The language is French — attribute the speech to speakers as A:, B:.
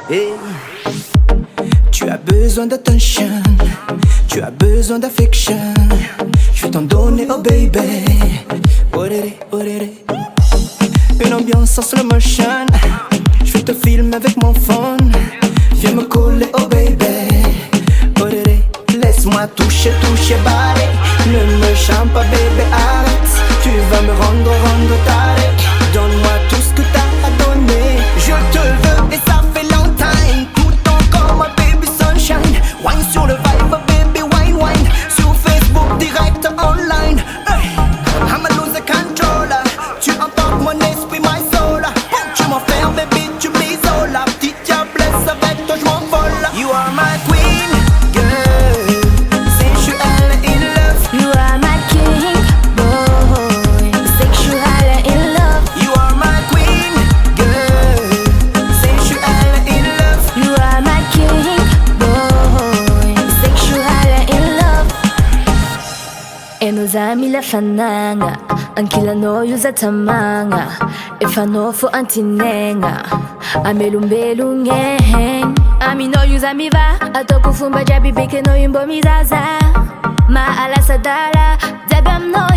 A: Hey. Tu as besoin d'attention, tu as besoin d'affection. Je vais t'en donner, oh baby. Orere, orere. Une ambiance en slow motion. Je vais te filmer avec mon phone. Viens me coller, oh baby. Orere. Laisse-moi toucher, toucher, body. Ne me chante pas, bébé, arrête. Tu vas me rendre taré. Donne-moi tout ce que t'as à donner. Je te veux et ça fait longtemps. Tout encore, ma baby sunshine. Wine sur le vibe, baby, wine, wine. Sur Facebook, direct, online. Hey, I'm a loser controller. Tu emportes mon esprit, my soul. Tu m'enfermes, baby, tu m'isoles. La petite diablesse, avec toi, je m'envole. You are my queen, girl. Sexual in love.
B: You are my king, boy. Sexual in love.
A: You are my queen, girl. Sexual in love.
B: You are my king, boy. Sexual in love. Enozamila fananga. Ankila no yuza tamanga. Efanofo antinenga. Amelumbelungeng. Ami no yuza miva. Atokufumba jabi beke no yumbo mizaza. Ma ala sadala. Dabam no